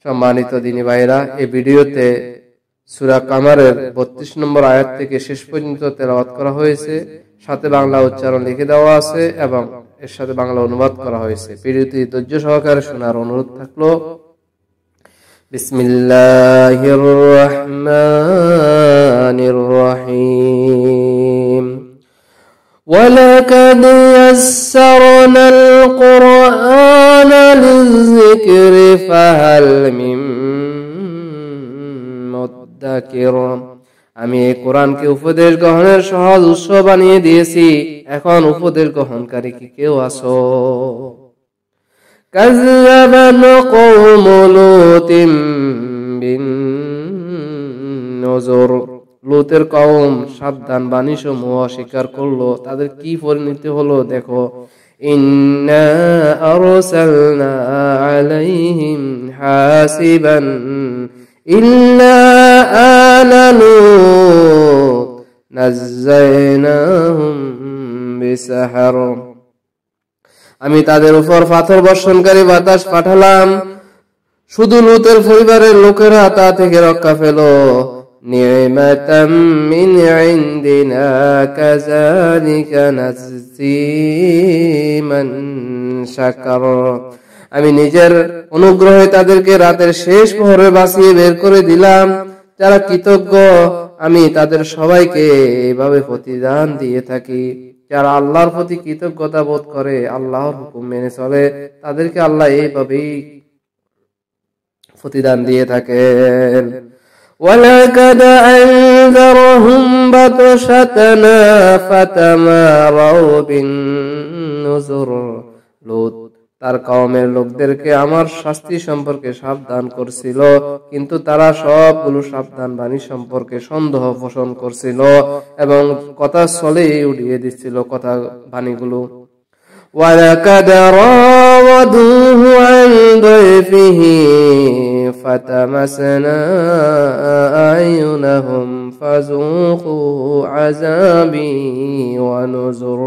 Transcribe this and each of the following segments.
সম্মানিত দিনী ভাইরা, এই ভিডিওতে সূরা কামারের 32 নম্বর আয়াত থেকে শেষ পর্যন্ত তেলাওয়াত করা হয়েছে, সাথে বাংলা উচ্চারণ লিখে দেওয়া আছে এবং এর সাথে বাংলা অনুবাদ করা হয়েছে। ভিডিওটি ধৈর্য সহকারে শোনার অনুরোধ থাকলো। বিসমিল্লাহির রহমানির রহিম। ওয়ালাকাদ ইয়াসসারনাল কুরআনা লিযিকরি ফাহাল মিন মুদ্দাকির। আমি এই কোরআনকে উপদেশ গ্রহণের সহজ উৎস বানিয়ে দিয়েছি, এখন উপদেশ গ্রহণকারী কি কেউ আছো? কাযযাবা কওমু লূতিন বিন নুযুর। লূতের কওম সাবধান বাণী সমূহ অস্বীকার করলো। তাদের কি পরিণতি হলো দেখো। ইন্না আরসালনা আলাইহিম হাসিবান ইল্লা আলা লূত নাজ্জায়নাহুম বিসাহর। আমি তাদের উপর পাথর বর্ষণকারী বাতাস পাঠালাম, শুধু লূতের পরিবারের লোকেরা তা থেকে রক্ষা পেল। নি'মাতাম মিন ইনদিনা কাযালিকা নাজজি মান শাকার। আমি নিজের অনুগ্রহে তাদেরকে রাতের শেষ প্রহরে বাঁচিয়ে বের করে দিলাম। যারা কৃতজ্ঞ আমি তাদের সবাইকে এইভাবে প্রতিদান দিয়ে থাকি। যারা আল্লাহর প্রতি কৃতজ্ঞতা বোধ করে, আল্লাহর হুকুম মেনে চলে, তাদেরকে আল্লাহ এইভাবেই প্রতিদান দিয়ে থাকেন। ওয়ালাকাদ আনযারহুম বাতশাতানা ফাতামারাউ বিন নুযুর। লূত তার কওমের লোকদেরকে আমার শাস্তি সম্পর্কে সাবধান করছিল, কিন্তু তারা সবগুলো সাবধান বাণী সম্পর্কে সন্দেহ পোষণ করছিল এবং কথা চলেই উড়িয়ে দিচ্ছিল কথা বাণীগুলো। ওয়ালাকাদ রাওয়াদুহু আন দাইফিহি ফাতামাসনা আয়ুনাহুম ফাযুকু আযাবি ওয়া নুযুর।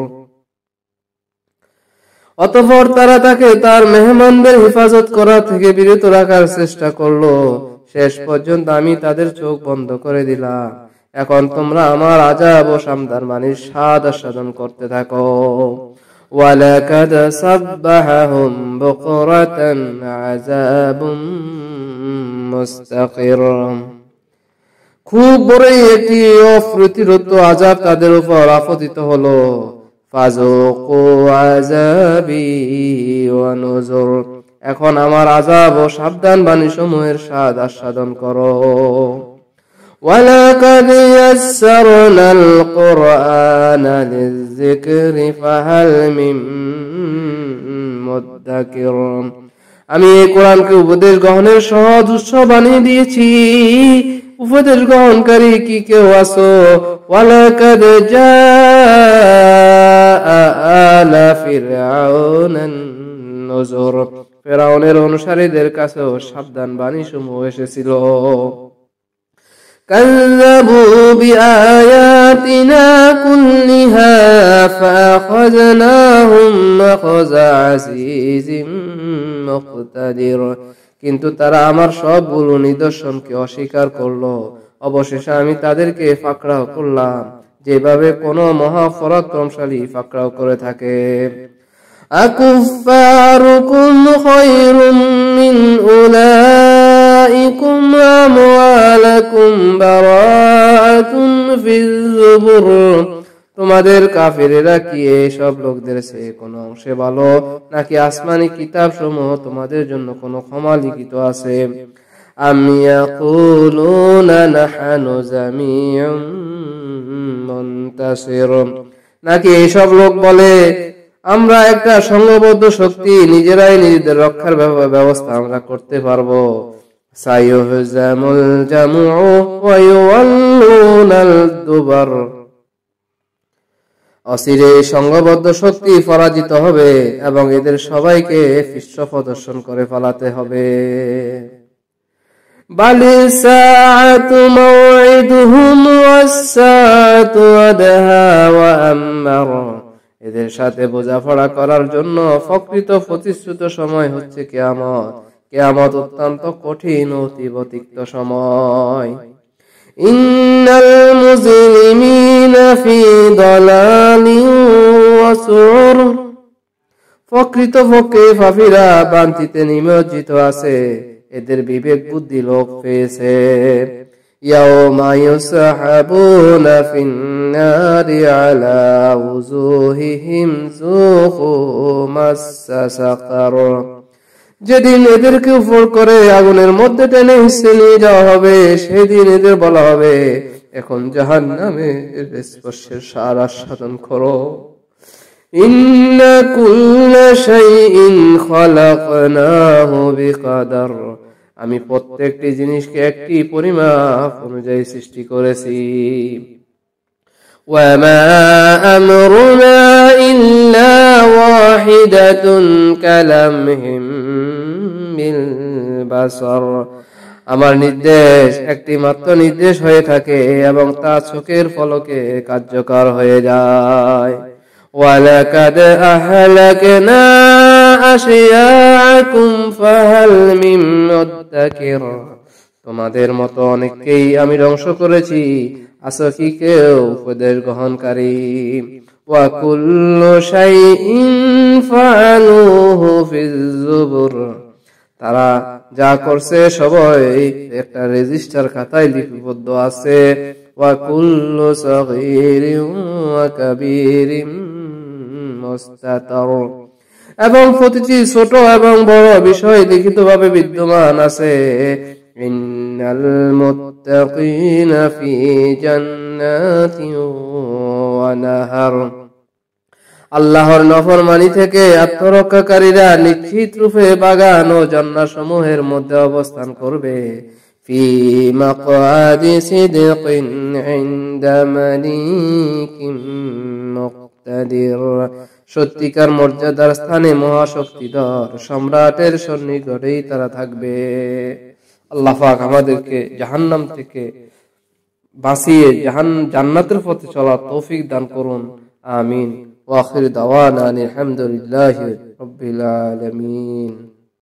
অতঃপর তারা তাকে তার মেহমানদের হেফাজত করা থেকে বিরত রাখার চেষ্টা করলো। শেষ পর্যন্ত আমি তাদের চোখ বন্ধ করে দিলাম। এখন তোমরা আমার আযাব ও সাবধান বাণীর স্বাদ আস্বাদন করতে থাকো। ওয়ালাকাদ সাব্বাহাহুম বুকরাতান আযাবুম মুস্তাকির। খুব বড়ই একটি অপ্রতিরোধ্য আযাব তাদের উপর আপতিত হলো। ফাযুকু আযাবি ওয়া নুযুর। এখন আমার আযাব ও সাবধান বাণী সমূহের স্বাদ আস্বাদন করো। ওয়ালাকাদ ইয়াসসারনাল কুরআনা লিযিকরি ফাহাল মিন মুদ্দাকির। আমি এই কোরআনকে উপদেশ গ্রহণের সহজ উৎস বানিয়ে দিয়েছি, উপদেশ গ্রহণকারী কি কেউ আছো? ওয়ালাকাদ আলা ফিরআউনান নুযুর। ফিরআউনের অনুসারীদের কাছেও সাবধান বাণী সমূহ এসেছিল। কাযযাবু বিআয়াতিনা কুল্লিহা ফাআখাযনাহুম আখাযা আজিজিম মুকতাদির। কিন্তু তারা আমার সবগুলো নিদর্শনকে অস্বীকার করলো। অবশেষে আমি তাদেরকে পাকড়াও করলাম, যেভাবে কোনো মহাপরাক্রমশালী পাকড়াও করে থাকে। আকুফারুকুম খায়রুম মিন উলাইকুম আমওয়ালাকুম বারাআতুন ফিজ যুবুর। তোমাদের কাফেরেরা কি এই সব লোকদের চেয়ে কোনো অংশে ভালো, নাকি আসমানি কিতাব সমূহ তোমাদের জন্য কোনো ক্ষমা লিখিত আছে? আম ইয়াকুলুনা নাহনু জামিউম মুনতাসির। নাকি এইসব লোক বলে আমরা একটা সংঘবদ্ধ শক্তি, নিজেরাই নিজেদের রক্ষার ব্যবস্থা আমরা করতে পারবো। সায়ুহজামুল জামউ ওয়া ইউওয়াল্লুনাল দুবার। অচিরে সংঘবদ্ধ শক্তি পরাজিত হবে এবং এদের সবাইকে পৃষ্ঠ প্রদর্শন করে ফেলাতে হবে। বালিস সাআতু মাওঈদুহুম ওয়াস সাআতু আদহা ওয়া আমমার। এদের সাথে বোঝাপড়া করার জন্য প্রকৃত প্রতিশ্রুত সময় হচ্ছে কিয়ামত, কিয়ামত অত্যন্ত কঠিন ও তিক্ত সময়। ইন্নাল মুজরিমিনা ফি দালালিন ওয়া সুর, প্রকৃতপক্ষে পাপীরা ভ্রান্তিতে নিমজ্জিত আছে, এদের বিবেক বুদ্ধি লোপ পেয়েছে। ইয়াউমা ইউসহাবুনা ফিন নারি আলা উজুহিহিম যুকু মাসসা সাকার, যেদিন এদেরকে উপর করে আগুনের মধ্যে টেনে হিসেবে নিয়ে যাওয়া হবে, সেদিন এদের বলা হবে, এখন জাহান্নামের স্পর্শের স্বাদ আস্বাদন করো। ইন্না কুল্লা শাইইন খালাকনাহু বিকদর, আমি প্রত্যেকটি জিনিসকে একটি পরিমাপ অনুযায়ী সৃষ্টি করেছি। ওয়া মা আমরুনা ইল্লা ওয়াহিদাতুন কালামহিম বিল বাসর, আমার নির্দেশ একটি মাত্র নির্দেশ হয়ে থাকে এবং তা চোখের পলকে কার্যকর হয়ে যায়। ওয়ালাকাদ আহলাকনা আশিয়াকুম ফাহাল মিন মুদ্দাকির, তোমাদের মতো অনেককেই আমি ধ্বংস করেছি, আছে কি কেউ উপদেশ গ্রহণকারী। ওয়া কুল্লু শাইইন ফাআলুহু ফিজ জুবুর, তারা যা করছে সবই একটা রেজিস্টার খাতায় লিপিবদ্ধ আছে। ওয়া কুল্লু সাগীরিন ওয়া কাবীরিন মুস্তাতর, এবং প্রতিটি ছোট এবং বড় বিষয় লিখিতভাবে বিদ্যমান আছে। ইন্নাল মুত্তাকিনা ফি জান্নাতিন ওয়া নাহার, আল্লাহর নফরমানি থেকে আত্মরক্ষাকারীরা নিশ্চিত রূপে বাগান ও জান্নাত সমূহের মধ্যে অবস্থান করবে। ফি মাকআদি সিদকিন ইনদা মালিকিন মুকতাদির, সত্যিকার মর্যাদার স্থানে মহাশক্তিধর সম্রাটের সন্নিকটেই তারা থাকবে। আল্লাহ পাক আমাদেরকে জাহান্নাম থেকে বাঁচিয়ে জান্নাতের পথে চলার তৌফিক দান করুন, আমিন। ওয়া আখির দাওয়ানা আলহামদুলিল্লাহি রাব্বিল আলামিন।